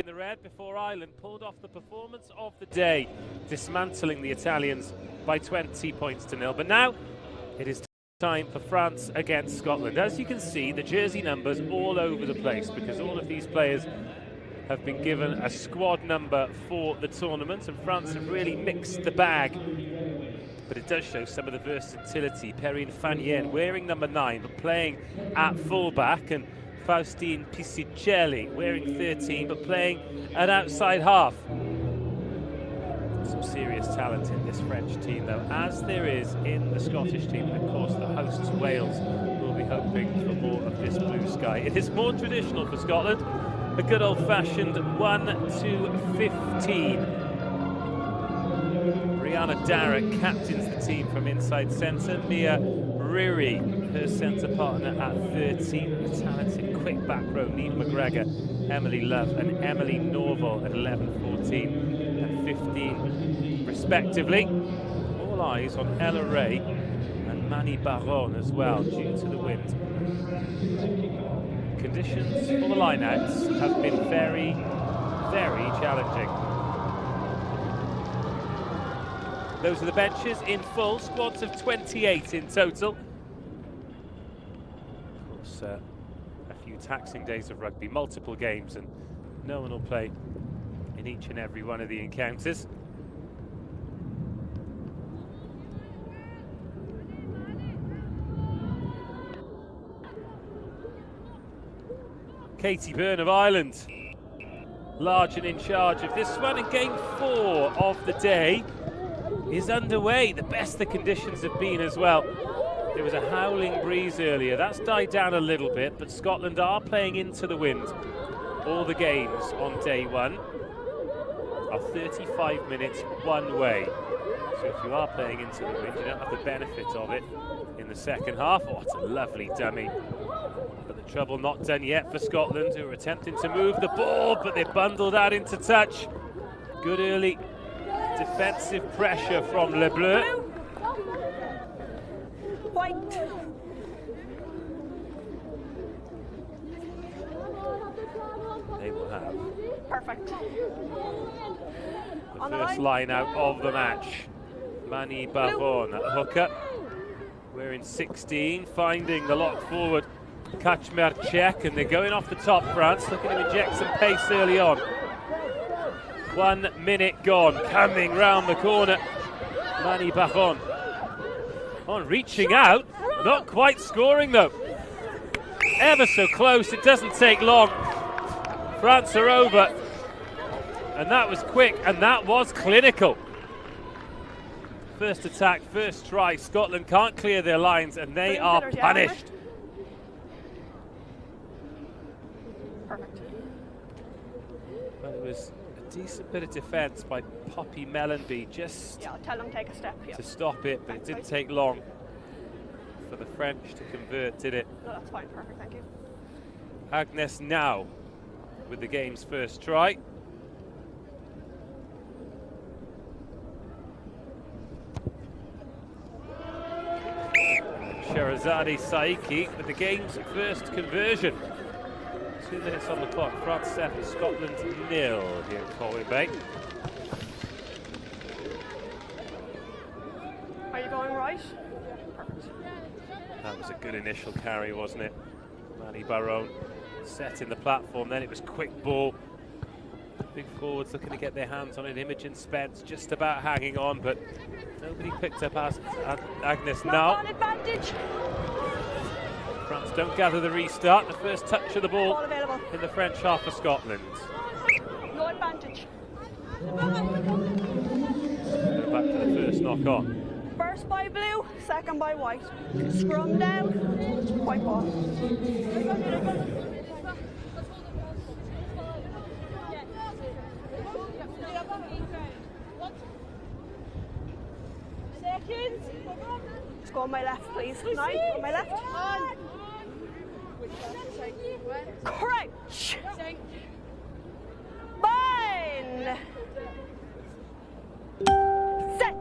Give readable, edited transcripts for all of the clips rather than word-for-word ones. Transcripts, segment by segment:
in the red before Ireland pulled off the performance of the day, dismantling the Italians by 20 points to 0. But now it is time for France against Scotland. As you can see, the jersey numbers all over the place because all of these players have been given a squad number for the tournament, and France have really mixed the bag. But it does show some of the versatility. Perrine Fanien wearing number 9 but playing at fullback, and Faustine Piscicelli wearing 13 but playing at outside half. Some serious talent in this French team though, as there is in the Scottish team. And of course the hosts Wales will be hoping for more of this blue sky. It is more traditional for Scotland, a good old-fashioned 1-2-15. Rihanna Darragh captains the team from inside centre. Mia Riri, her centre partner at 13. The talented quick back row, Niamh McGregor, Emily Love and Emily Norval at 11, 14 and 15 respectively. All eyes on Ella Ray and Manny Baron as well, due to the wind. Conditions for the lineouts have been very, very challenging. Those are the benches in full, squads of 28 in total. Of course, a few taxing days of rugby, multiple games, and no one will play in each and every one of the encounters. Katie Byrne of Ireland, large and in charge of this one, and game 4 of the day is underway. The best the conditions have been as well. There was a howling breeze earlier. That's died down a little bit, but Scotland are playing into the wind. All the games on day 1 are 35 minutes one way. So if you are playing into the wind, you don't have the benefit of it in the second half. Oh, it's a lovely dummy. But the trouble not done yet for Scotland, who are attempting to move the ball, but they're bundled out into touch. Good early defensive pressure from Le Bleu. White. They will have Perfect. the first line out of the match. Manny Baron at hooker. We're in 16, finding the lock forward Kaczmarczyk, and they're going off the top, France, looking to inject some pace early on. 1 minute gone, coming round the corner, Manny Baron. On, reaching out, not quite scoring though. Ever so close, it doesn't take long. France are over, and that was quick, and that was clinical. First attack, first try, Scotland can't clear their lines, and they are punished. Perfect. Well, it was a decent bit of defence by Poppy Mellenby just Yeah, I'll tell them take a step. Yeah. to stop it, but it didn't take long for the French to convert, did it? No, that's fine. Perfect. Thank you. Agnès Nau with the game's first try. Sherazade Saiki with the game's first conversion. 2 minutes on the clock. France 7, Scotland 0 here at Colwyn Bay. Are you going right? Perfect. That was a good initial carry, wasn't it? Manny Baron set in the platform, then it was quick ball. Big forwards looking to get their hands on it. Imogen Spence just about hanging on, but nobody picked up Agnès Nau. Advantage. France don't gather the restart. The first touch of the ball Available. in the French half for Scotland. No advantage. Go back to the first knock on. First by blue, second by white. Scrum down, white ball. Seconds. Let's go on my left, please. 9, on my left. Crouch. Bind. Set.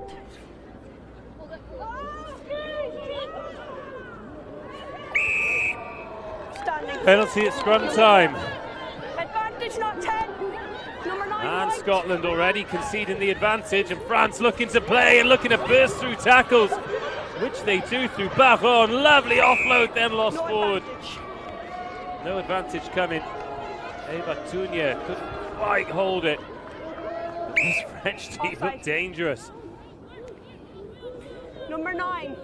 Standing. Penalty at scrum time. Advantage, not 10. And Scotland already conceding the advantage, and France looking to play and looking to burst through tackles, which they do through Baron. Lovely offload, then lost forward. No advantage coming. Eva Tunya couldn't quite hold it. This French team look dangerous. Number 9.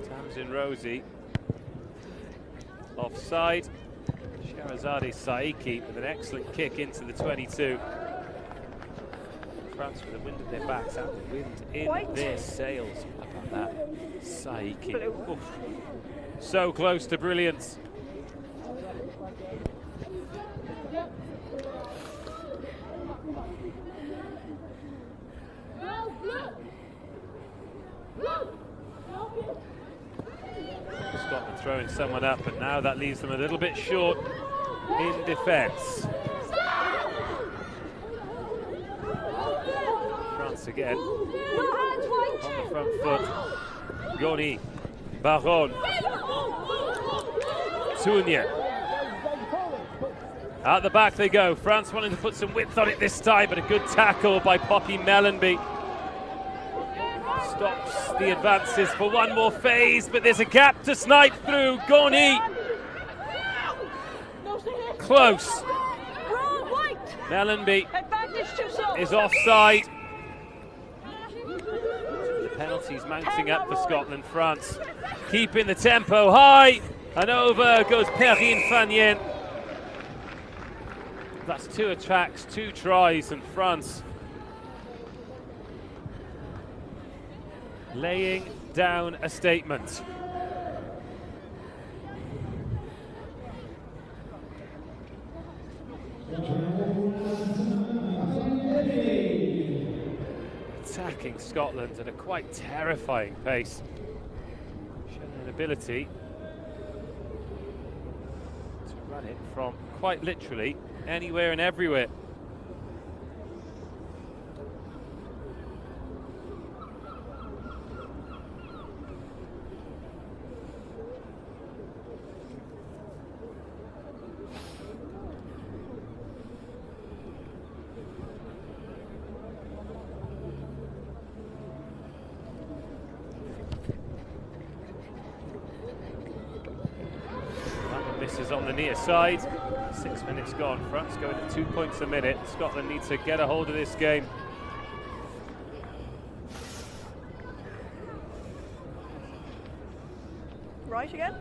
Tamsin Rosie. Offside. Sherazade Saiki with an excellent kick into the 22. France with the wind at their backs and the wind in their sails. How about that? Saiki. Oof. So close to brilliance. Scotland throwing someone up, but now that leaves them a little bit short in defence. France again on the front foot. Goni, Baron, Tunya. At the back they go. France wanting to put some width on it this time, but a good tackle by Poppy Mellenby. Stops the advances for one more phase, but there's a gap to snipe through. Goni. Close. Mellenby is offside. The penalties mounting up for Scotland. France keeping the tempo high, and over goes Perrine Fanien. That's 2 attacks, 2 tries, and France laying down a statement. Attacking Scotland at a quite terrifying pace. Showing an ability to run it from quite literally anywhere and everywhere. Misses on the near side. 6 minutes gone. France going at 2 points a minute. Scotland needs to get a hold of this game. Right again.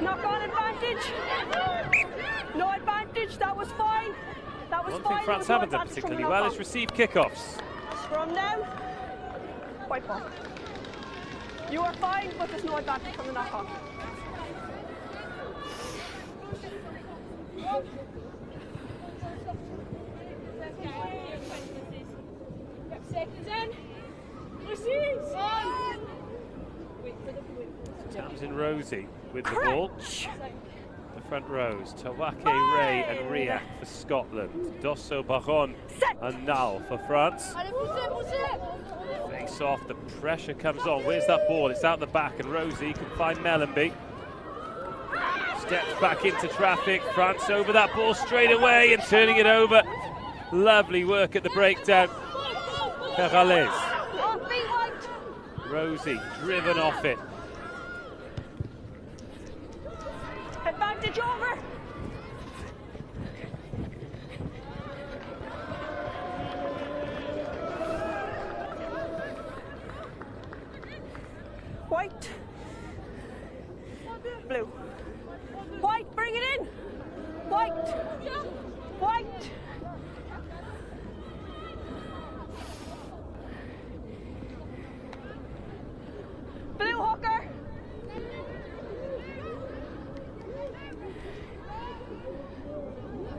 Knock on advantage. No advantage, that was fine. That was One fine. thing France haven't done particularly well is receive kickoffs. Scrum down. White ball. You are fine, but there's no advantage from the knock on. Tamsin Rosie with the ball. The front rows, Tawake, Ray and Ria for Scotland. Dosso, Baron and Nau for France. Face off, the pressure comes on. Where's that ball? It's out the back, and Rosie can find Mellenby. Steps back into traffic. France over that ball straight away and turning it over. Lovely work at the breakdown. Perales. Rosie driven off it. Advantage over. White. Blue. White, bring it in. White. White. Blue hooker.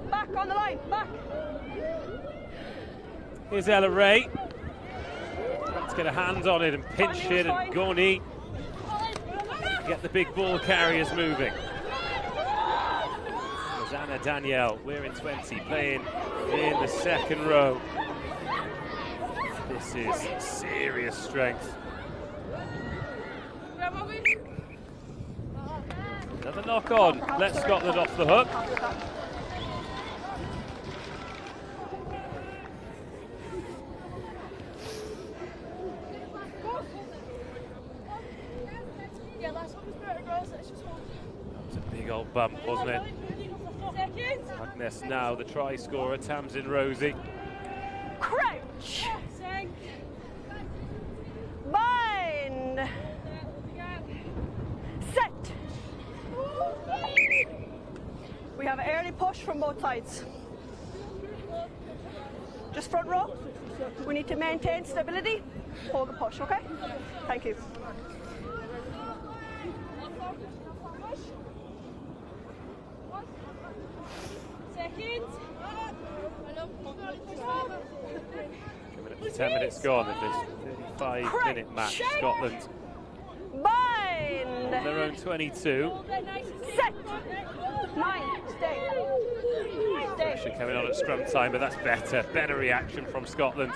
Back on the line, back. Here's Ella Ray. Let's get a hand on it and pinch it, and Goni get the big ball carriers moving. Zana Danielle, we're in 20, playing in the second row. This is serious strength. Another knock on, let Scotland off the hook. That was a big old bump, wasn't it? Agnès now, the try scorer, Tamsin Rosie. Crouch. Bind. Set. We have an early push from both sides. Just front row. We need to maintain stability. Hold the push, okay? Thank you. Coming up to 10 minutes gone in this 35-minute match. Scotland Bind. on their own 22. Set. 9. Stay. Pressure coming on at scrum time, but that's better. Better reaction from Scotland.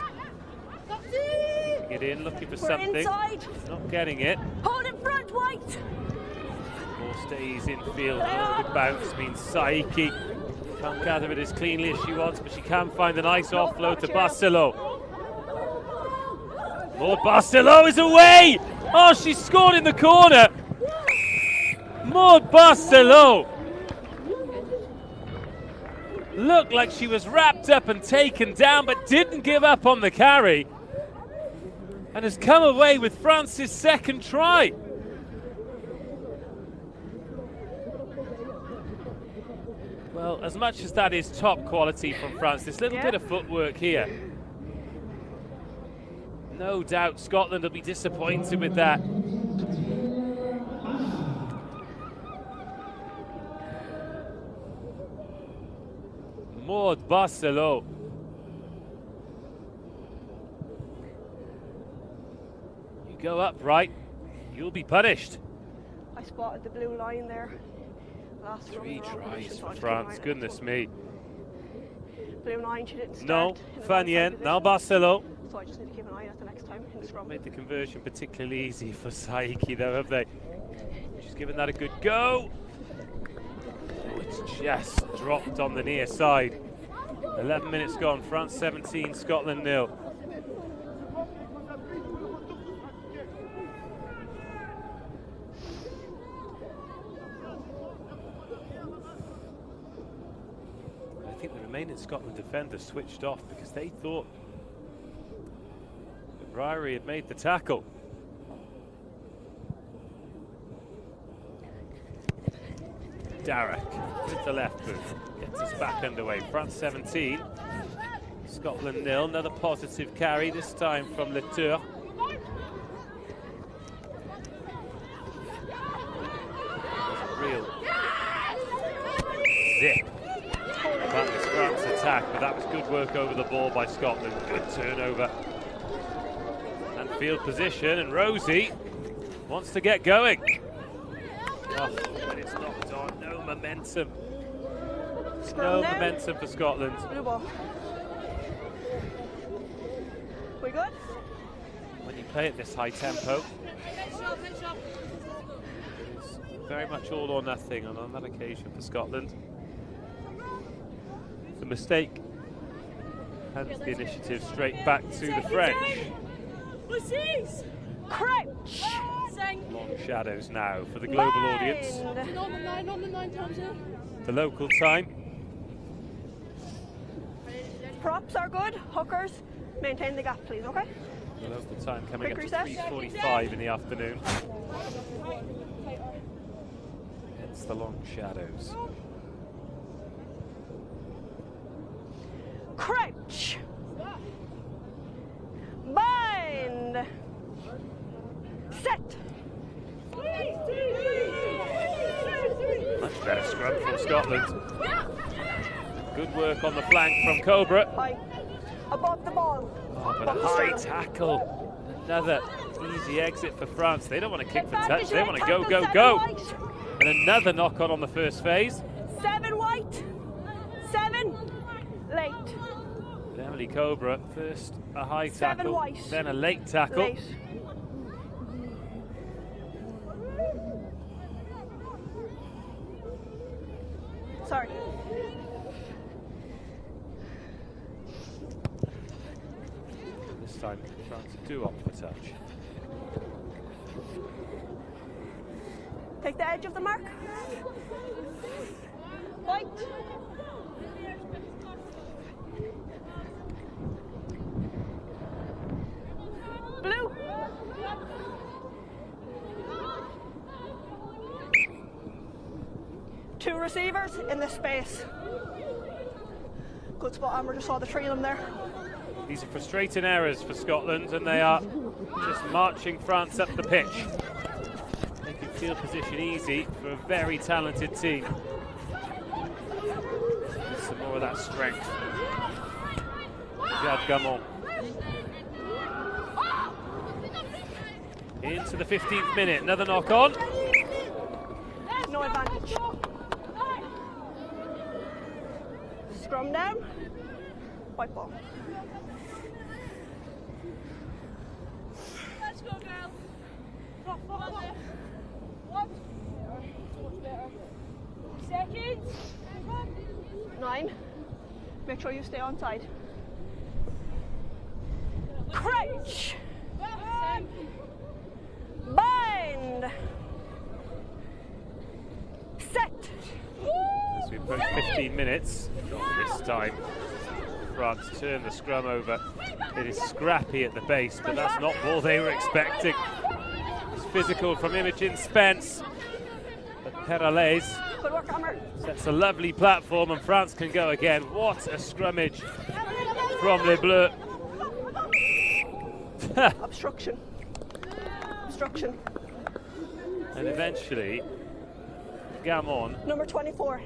Keeping it in, looking for something. Inside. Not getting it. Hold it front, white. Ball stays in field. Good bounce means Saiki can't gather it as cleanly as she wants, but she can find a nice offload to Barcelo. Maud Barcelo is away! Oh, she scored in the corner! Maud Barcelo! Looked like she was wrapped up and taken down, but didn't give up on the carry. And has come away with France's second try. Well, as much as that is top quality from France, this little bit of footwork here. No doubt Scotland will be disappointed with that. Maud Barcelo. You go upright, you'll be punished. I spotted the blue line there. Last 3 tries for France, goodness me. Blue line, she didn't start. No, Fanyen, now Barcelo. So I just need to keep an eye on it the next time in the scrum. Made the conversion particularly easy for Saiki though, have they? She's given that a good go. Oh, it's just dropped on the near side. 11 minutes gone, France 17, Scotland 0. I think the remaining Scotland defenders switched off because they thought that Ryrie had made the tackle. Darragh with the left foot gets us back underway. France 17, Scotland 0. Another positive carry, this time from Latour. Real zip about this France attack, but that was good work over the ball by Scotland. Good turnover and field position, and Rosie wants to get going. Oh, but it's knocked on. No momentum. No momentum for Scotland. Blue ball. We good? When you play at this high tempo, it's very much all or nothing, and on that occasion for Scotland, the mistake hands the initiative straight back to the French. Crouch. Long shadows now for the global audience. The local time. Props are good. Hookers, maintain the gap, please, okay? The local time coming Quick up to recess. 3:45 in the afternoon. Hence the long shadows. Crouch. Bind. Set. Much better scrum from Scotland. Good work on the flank from Cobra. High. Above the ball. Oh, but a high tackle. Another easy exit for France. They don't want to kick for touch. They want to go, go, go. And another knock on the first phase. 7 white. 7 late. Emily Cobra, first a high 7 tackle, white. then a late tackle. Late. Sorry. This time France do opt for touch. Take the edge of the mark. White. Blue. Two receivers in this space. Good spot, Amber just saw the 3 of them there. These are frustrating errors for Scotland, and they are just marching France up the pitch. Making field position easy for a very talented team. With some more of that strength. Jade Gamon. Into the 15th minute, another knock on. No advantage. Scrum down. White ball. Let's go, girl. seconds. 9. Make sure you stay on side. Crouch. Bind. Set. As we approach 15 minutes, this time France turn the scrum over. It is scrappy at the base, but that's not all they were expecting. It's physical from Imogen Spence, but Perales Good work, Amber. sets a lovely platform and France can go again. What a scrummage from Les Bleus. Obstruction. Obstruction. And eventually, Gamon Number 24.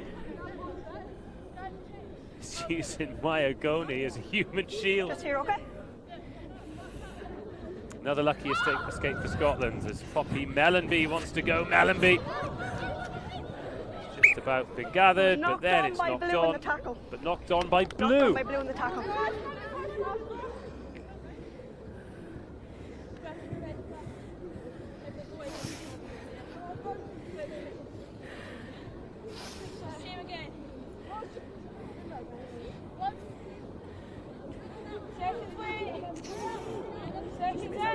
is using Maya Goni as a human shield. Just here, okay? Another lucky escape for Scotland as Poppy Mellenby wants to go. Mellenby just about been gathered, but Knocked then on it's by knocked Blue in on. the tackle. But knocked on by Knocked on Blue. by Blue in the tackle. Same again. Second way.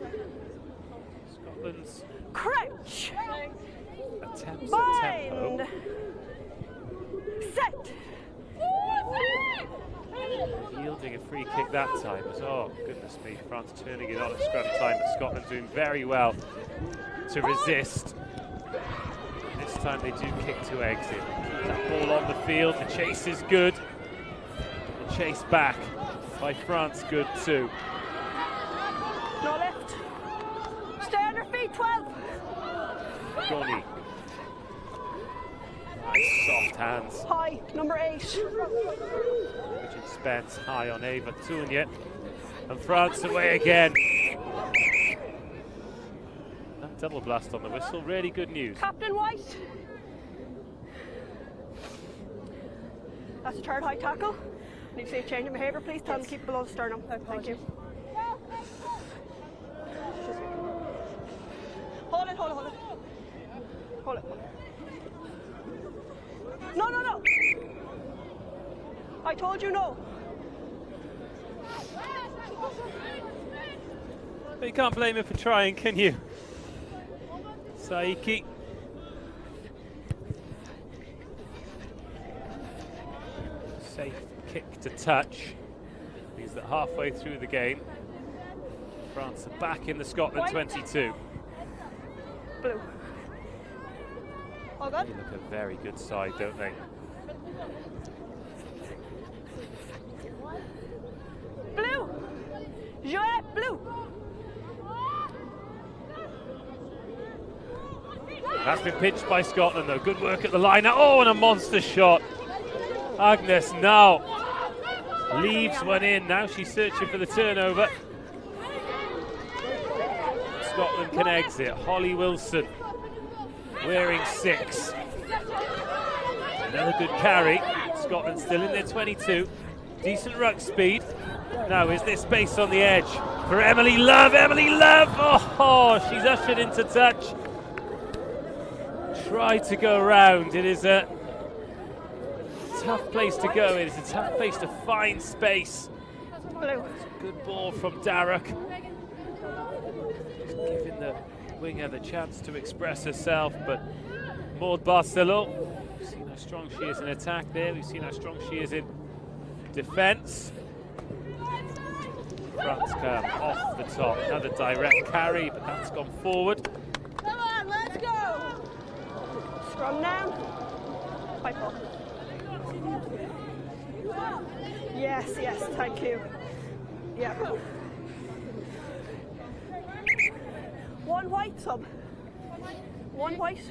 Okay. Scotland's Crouch. attempts at tempo. Bind. Set. Yielding a free kick that time. Oh, goodness me. France turning it on at scrum time, but Scotland doing very well to resist. This time they do kick to exit. That ball on the field. The chase is good. The chase back by France, good too. No left. Stay on your feet, 12. Goni. Nice soft hands. High, number 8. Richard Spence high on Ava Tournier. And France away again. That double blast on the whistle, really good news. Captain White. That's a third high tackle. Need to see a change in behaviour, please. Tell them to keep below the sternum. Thank you. Hold it, hold it, hold it. Hold it. No, no, no. I told you no. But you can't blame him for trying, can you? Saiki. Safe kick to touch. Means that halfway through the game, France are back in the Scotland 22. Blue. All good? They look a very good side, don't they? Blue. Jouet, blue. That's been pitched by Scotland though. Good work at the line. Oh, and a monster shot. Agnès now leaves one in. Now she's searching for the turnover. Scotland can exit. Holly Wilson wearing 6. Another good carry. Scotland still in their 22. Decent ruck speed. Now is there space on the edge for Emily Love? Emily Love! Oh, she's ushered into touch. Tried to go around. It is a tough place to go. It is a tough place to find space. Blue. Good ball from Darroch. Just giving the winger the chance to express herself, but Maud Barcelo, we've seen how strong she is in attack there. We've seen how strong she is in defence. France come off the top. Another direct carry, but that's gone forward. Come on, let's go. Scrum down. White ball. Yes, yes, thank you. Yeah. One white sub. One white.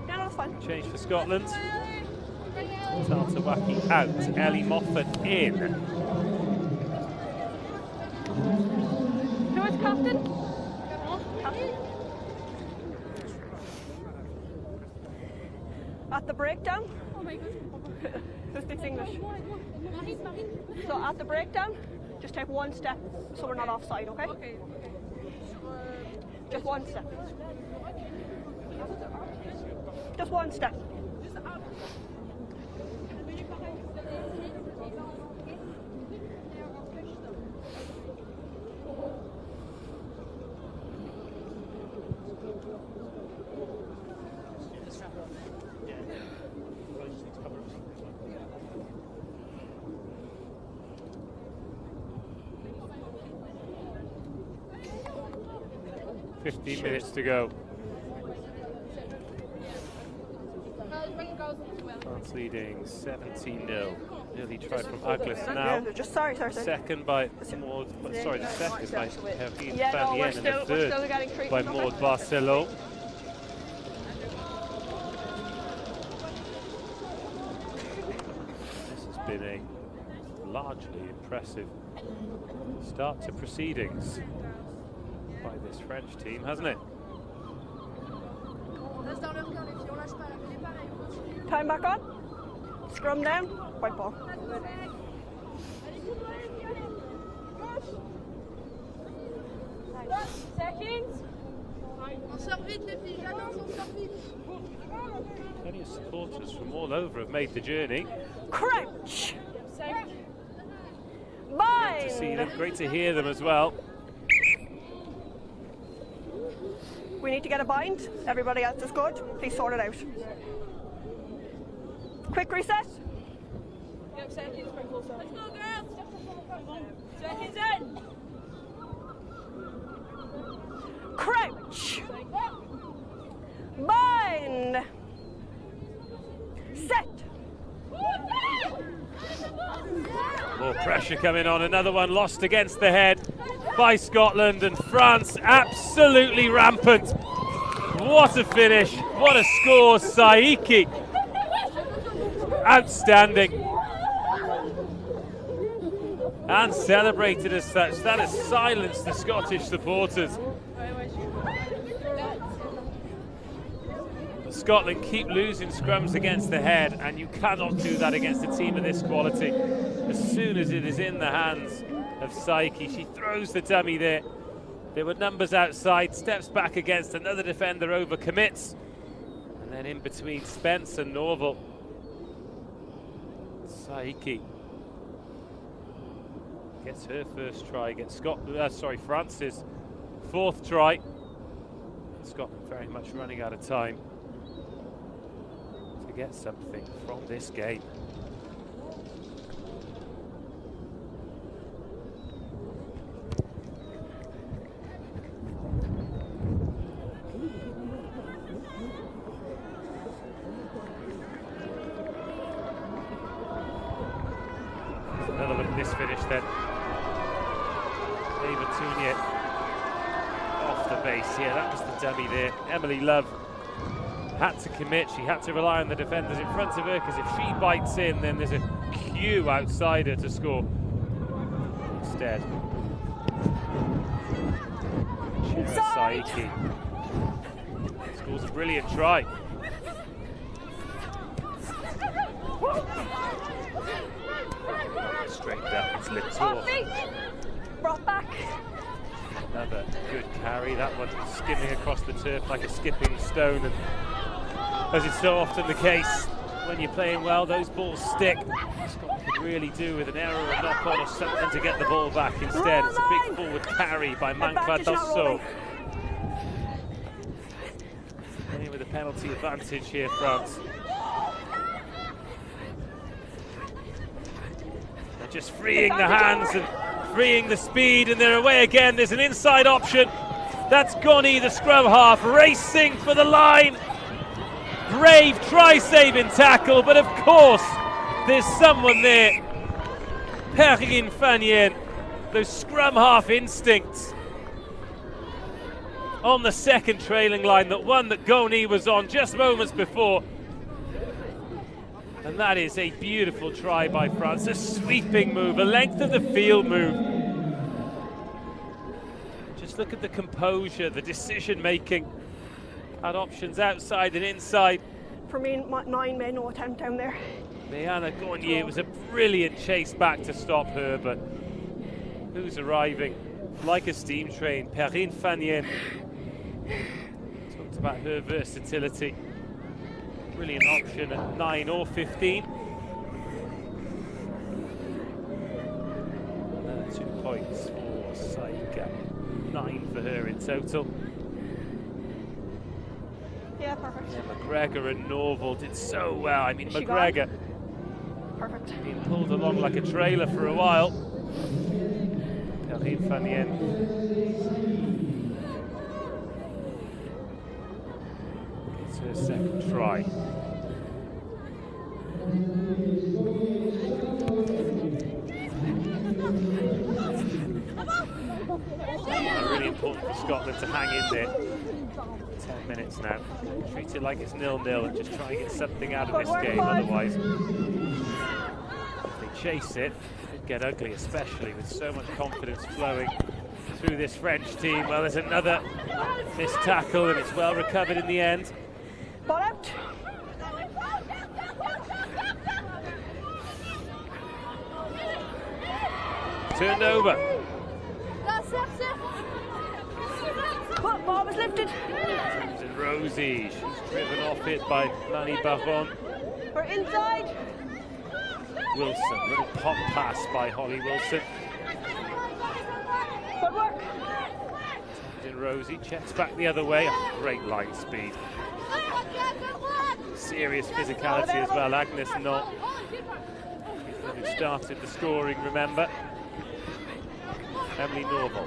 Yeah, that's fine. Change for Scotland. Tartawaki out. Ellie Moffat in. Who is captain? Captain. At the breakdown. Oh my God. Who speaks English? So at the breakdown, just take one step so we're not offside, okay? Okay. Just one step. Just one step. Cheers. 15 minutes to go. France leading 17-0. Nearly tried from Agnès now. Just sorry. Second by Maud. Sorry, the second by Hervine Yeah, no, Fabienne, and the we're still third getting treatment. by Maud Barcelo. This has been a largely impressive start to proceedings by this French team, hasn't it? Time back on. Scrum down. White ball. Seconds. On sort vite les filles, j'annonce, on sort vite. Plenty of supporters from all over have made the journey. Crouch. Great to see them, great to hear them as well. We need to get a bind. Everybody else is good. Please sort it out. Quick reset. Yep, seconds, bring closer. Let's go, girls. Seconds in. Crouch. Bind. Set. More pressure coming on. Another one lost against the head by Scotland, and France absolutely rampant. What a finish. What a score. Saiki. Outstanding. And celebrated as such. That has silenced the Scottish supporters. But Scotland keep losing scrums against the head, and you cannot do that against a team of this quality. As soon as it is in the hands of Saiki, she throws the dummy there. There were numbers outside, steps back against another defender, overcommits. And then in between Spence and Norval, Saiki gets her first try, gets France's fourth try. Scotland very much running out of time to get something from this game. Another look at this finish then. Eva Tounier off the base. Yeah, that was the dummy there. Emily Love had to commit. She had to rely on the defenders in front of her, because if she bites in, then there's a queue outside her to score. Instead, Inside. Saiki scores a brilliant try. Straight down, it's Latour. Brought back. Another good carry, that one skimming across the turf like a skipping stone, and as is so often the case when you're playing well, those balls stick. Scotland could really do with an error, a knock-on or something to get the ball back. Instead, it's a big forward carry by Mankwa Dosso. Playing with a penalty advantage here, France. They're just freeing the hands and freeing the speed, and they're away again. There's an inside option. That's Goni, the scrum half, racing for the line. Brave try-saving tackle, but of course, there's someone there. Perrine Fanien, those scrum half instincts on the second trailing line, that one that Goni was on just moments before. And that is a beautiful try by France, a sweeping move, a length of the field move. Just look at the composure, the decision making. Had options outside and inside. For me, 9 made no attempt down there. Leanna Gagné, it was a brilliant chase back to stop her, but who's arriving like a steam train? Perrine Fanien. Talked about her versatility. Brilliant option at 9 or 15. 2 points for Saika. 9 for her in total. Yeah, perfect. Yeah, McGregor and Norval did so well. I mean, McGregor perfect. being pulled along like a trailer for a while. Perrine Fanien. It's her second try. Really important for Scotland to hang in there. 10 minutes now. Treat it like it's 0-0 and just try and get something out of this game. Otherwise, if they chase it, it get ugly, especially with so much confidence flowing through this French team. Well, there's another missed tackle, and it's well recovered in the end. Ball out. Turned over. Ball was lifted. And Rosie, she's driven off it by Lani Baron. We're inside. Wilson, little pop pass by Holly Wilson. Good work. And Rosie checks back the other way. Great line speed. Serious physicality as well. Agnès not. Who started the scoring, remember. Emily Norval.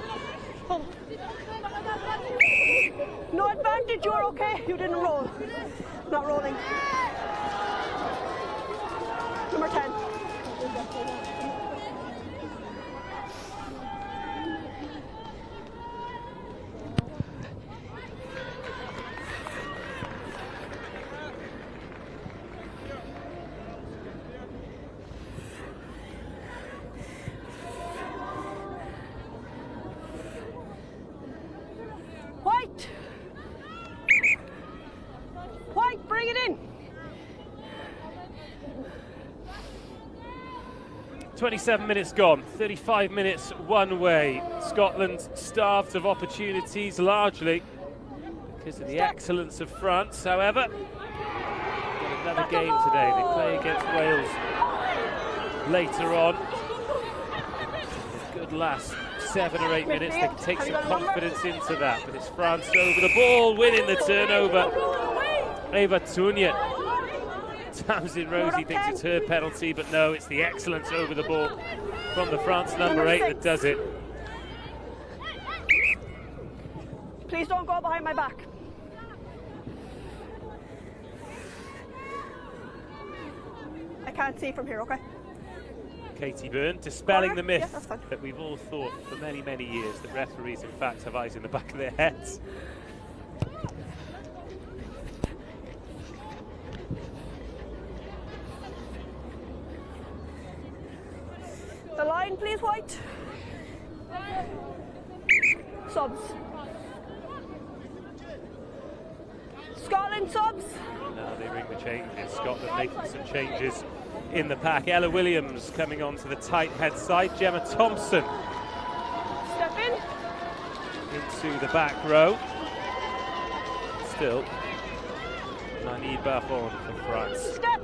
No advantage, you're okay. You didn't roll. Not rolling. Number 10. White, bring it in. 27 minutes gone, 35 minutes one way. Scotland starved of opportunities largely because of the excellence of France. However, got another game today. They play against Wales later on. A good last 7 or 8 minutes. They can take some confidence into that, but it's France over the ball, winning the turnover. Eva Tunye. Tamsin Rosie thinks it's her penalty, but no, it's the excellence over the ball from the France number 8 that does it. Please don't go behind my back. I can't see from here, okay? Katie Byrne dispelling the myth yeah, that we've all thought for many, many years that referees in fact have eyes in the back of their heads. The line, please, White. Subs. Scotland subs. Now they ring the changes. Scotland making some changes in the pack. Ella Williams coming on to the tight head side. Gemma Thompson Step in. into the back row. Still, Nani Buffon for France. Step.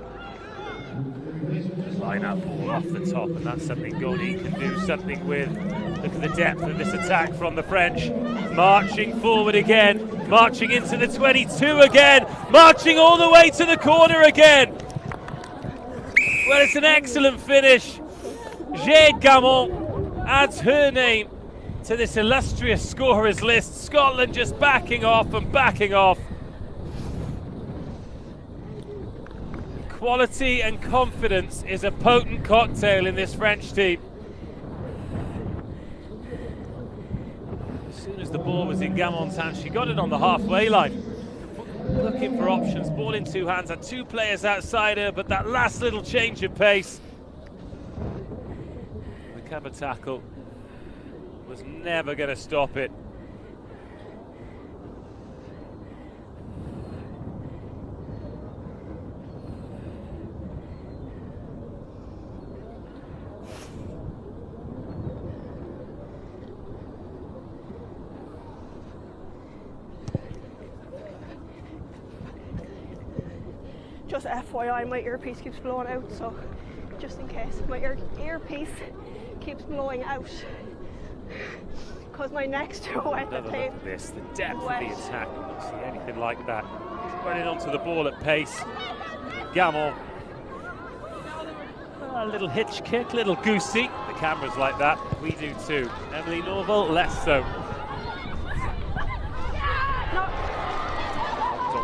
Line up ball off the top, and that's something Goni can do something with. Look at the depth of this attack from the French. Marching forward again, marching into the 22 again, marching all the way to the corner again. Well, it's an excellent finish. Jade Gamon adds her name to this illustrious scorers list. Scotland just backing off and backing off. Quality and confidence is a potent cocktail in this French team. As soon as the ball was in Gamon's hands, she got it on the halfway line. Looking for options, ball in two hands, had two players outside her, but that last little change of pace. The cover tackle was never going to stop it. Just FYI, my earpiece keeps blowing out, so just in case my earpiece keeps blowing out because my neck's too wet. Another look at this, the depth of the attack. You don't see anything like that. Running onto the ball at pace. Gamon. A little hitch kick, little goosey. The cameras like that. We do too. Emily Norval, less so.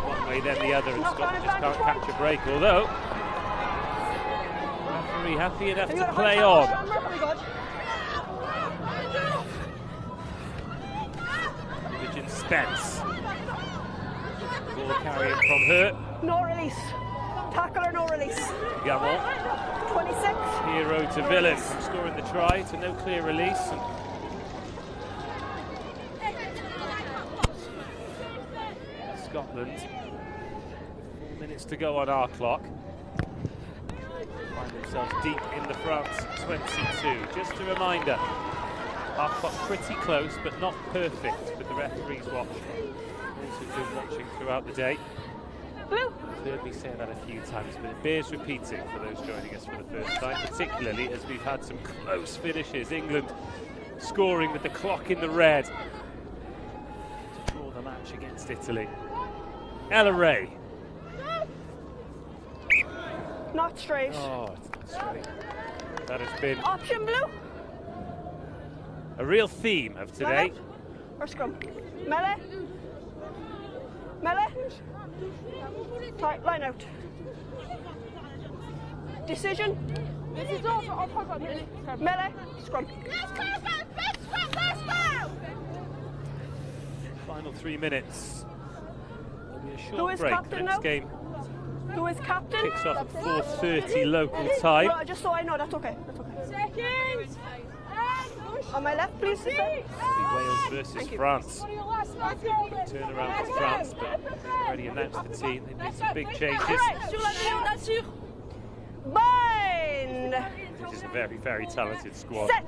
One way then the other, and Scotland just can't catch a break. Although, referee happy enough to play on. Imogen Spence. Ball carrying from her. No release. Tackle or no release. Gamon. 26. Hero to villain from scoring the try to no clear release. And Scotland, 4 minutes to go on our clock. Find themselves deep in the France 22. Just a reminder, our clock pretty close but not perfect with the referee's watch. Those who've been watching throughout the day. Blue. You've heard me say that a few times, but it bears repeating for those joining us for the first time, particularly as we've had some close finishes. England scoring with the clock in the red to draw the match against Italy. Ella Ray. Not straight. Oh, it's not straight. That has been Option blue. a real theme of today. Melee or scrum? Melee. Melee. Right, line out. Decision. This is all for Melee. Scrum. Final 3 minutes. There'll be a Who short is break. captain The next now? game Who is captain? kicks off at 4:30 local time. No, just so I know, that's okay. That's okay. Seconds. On my left, please. It'll be Wales versus France. Turn around for France, but they've already announced the team. They've made some big changes. Bind. This is a very, very talented squad. Set.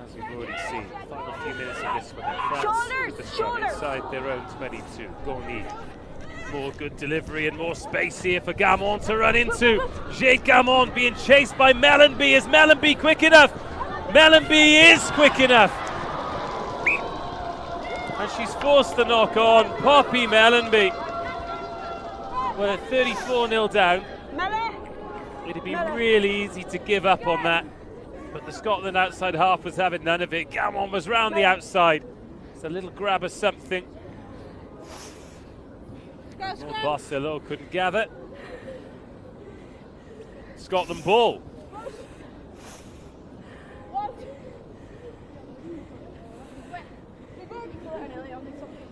As we've already seen, the final few minutes of this one, France Shoulders, with the scrum shoulders. inside their own 22. Goni. More good delivery and more space here for Gamon to run into. Jade Gamon being chased by Mellenby. Is Mellenby quick enough? Mellenby is quick enough. And she's forced the knock on. Poppy Mellenby. We're 34-0 down. Melee. It'd be really easy to give up on that. But the Scotland outside half was having none of it. Gamon was round the outside. It's a little grab of something. Barcelo couldn't gather. Scotland ball.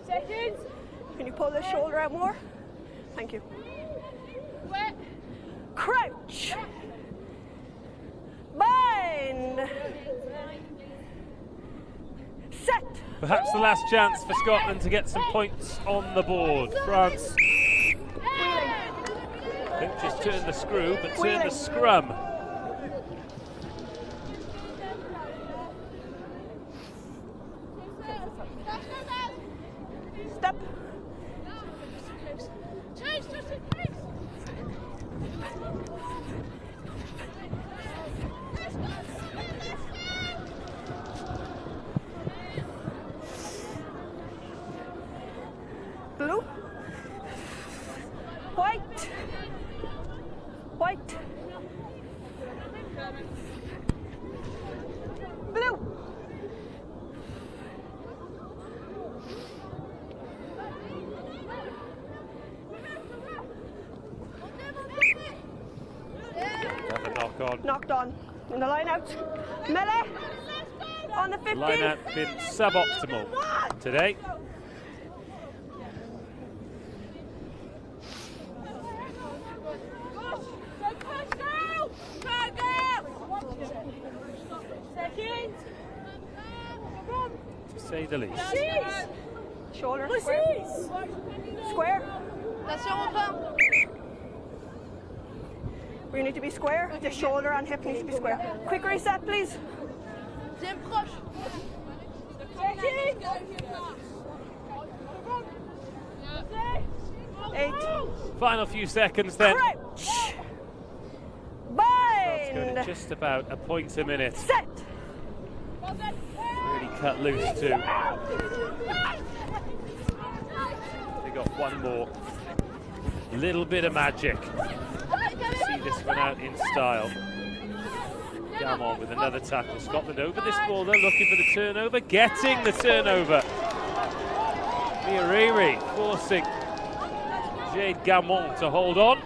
Seconds. Can you pull the shoulder out more? Thank you. Crouch. Bind. Set. Perhaps the last chance for Scotland to get some points on the board. France don't just turn the screw, but turn the scrum. Step. Blue. White. White. Blue. Another knock on. Knocked on. In the line out. Melee. On the 15. Line out been suboptimal today. To say the least. Shoulder. Square. Square. We need to be square. The shoulder and hip needs to be square. Quick reset, please. 8. Final few seconds then. Crouch. That's going Bind. just about a point a minute. Set. Really cut loose too. They got one more. Little bit of magic. See this one out in style. Gamon with another tackle. Scotland over this ball though, looking for the turnover. Getting the turnover. Miariri forcing Jade Gamon to hold on.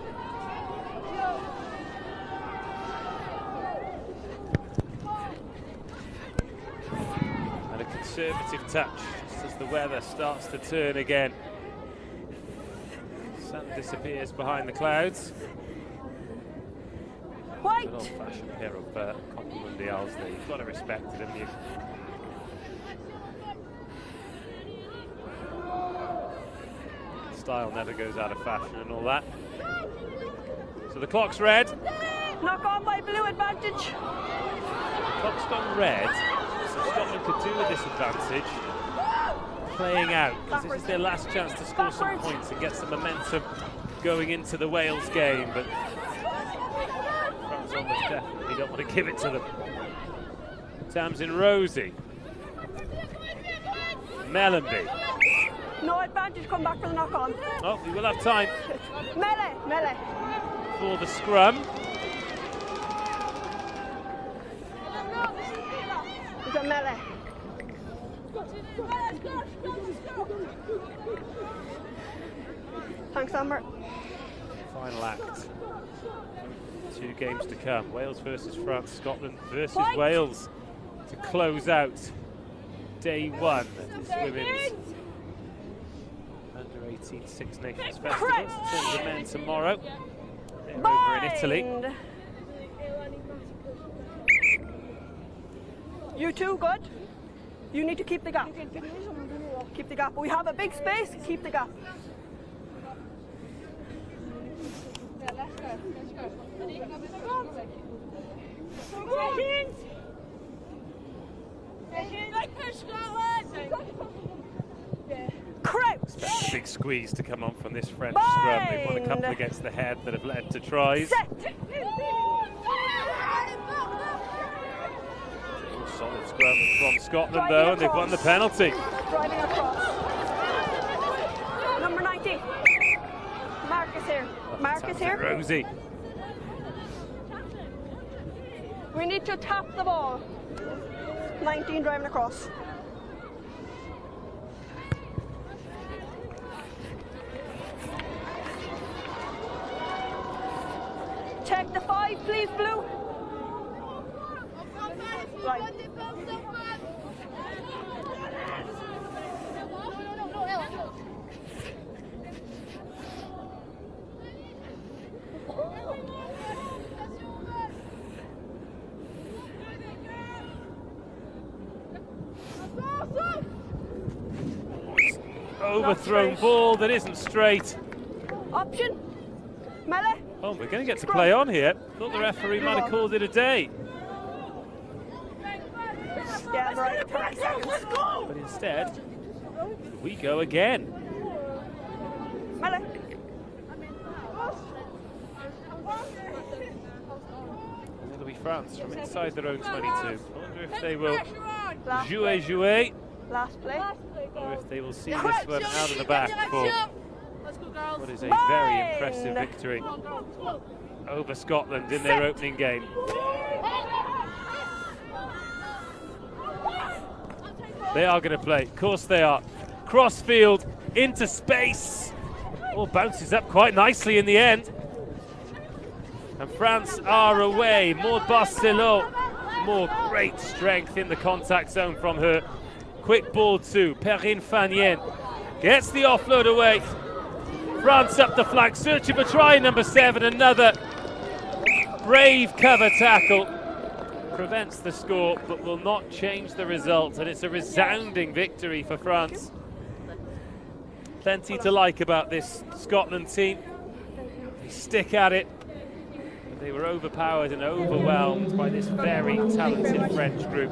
And a conservative touch just as the weather starts to turn again. Sun disappears behind the clouds. White. An old-fashioned pair of Copa Mundials there. You've got to respect it, haven't you? Style never goes out of fashion and all that. So the clock's red. Knock on by blue advantage. Clock's gone red. So Scotland could do with this advantage playing out, because this is their last chance to score some points and get some momentum going into the Wales game. But France almost definitely don't want to give it to them. Tamsin Rosie. Mellenby. No advantage, come back for the knock on. Oh, we will have time Melee, melee. for the scrum. It's a melee. Thanks, Amber. Final act. 2 games to come. Wales versus France, Scotland versus White. Wales to close out day 1 of this women's under-18 Six Nations Festival. In terms of men tomorrow, they're over in Italy. Bind. You two, good. You need to keep the gap. Keep the gap. We have a big space, keep the gap. Crouch. Expect a big squeeze to come on from this French scrum. They've won a couple Bind. against the head that have led to tries. Set. Solid scrum from Scotland though, and they've won the penalty. Driving across. Number 19. Mark is here. Mark is here. Rosie. We need to tap the ball. 19 driving across. Check the 5, please, Blue. Right. overthrown ball that isn't straight. Option. Melee. Oh, we're going to get to play on here. Thought the referee might have called it a day. Yeah, I'm right. 30 seconds. But instead, we go again. Melee. And it'll be France from inside their own 22. I wonder if they will Last jouer. Last play. Or if they will see this one out of the back for what is a very impressive victory over Scotland in their opening game. They are going to play, of course they are. Crossfield into space. All bounces up quite nicely in the end. And France are away. Maud Barcelot, more great strength in the contact zone from her. Quick ball to Perrine Fanien. Gets the offload away. France up the flank, searching for try number 7. Another brave cover tackle. Prevents the score, but will not change the result. And it's a resounding victory for France. Plenty to like about this Scotland team. They stick at it. But they were overpowered and overwhelmed by this very talented French group.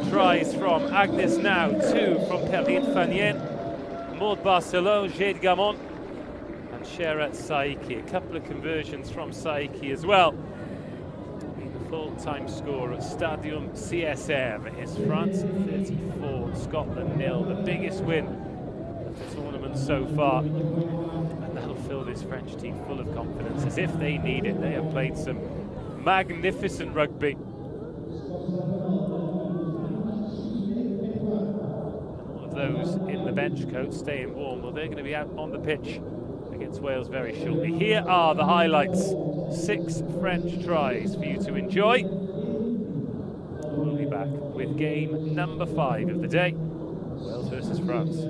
Tries from Agnès Nau, 2 from Perrine Fanien, Maud Barcelot, Jade Gamon, and Sherat Saiki. A couple of conversions from Saiki as well. The full-time score at Stadium CSM is France 34, Scotland 0. The biggest win of the tournament so far. And that'll fill this French team full of confidence, as if they need it. They have played some magnificent rugby. Those in the bench coat staying warm, well, they're going to be out on the pitch against Wales very shortly. Here are the highlights. 6 French tries for you to enjoy. We'll be back with game number 5 of the day, Wales versus France.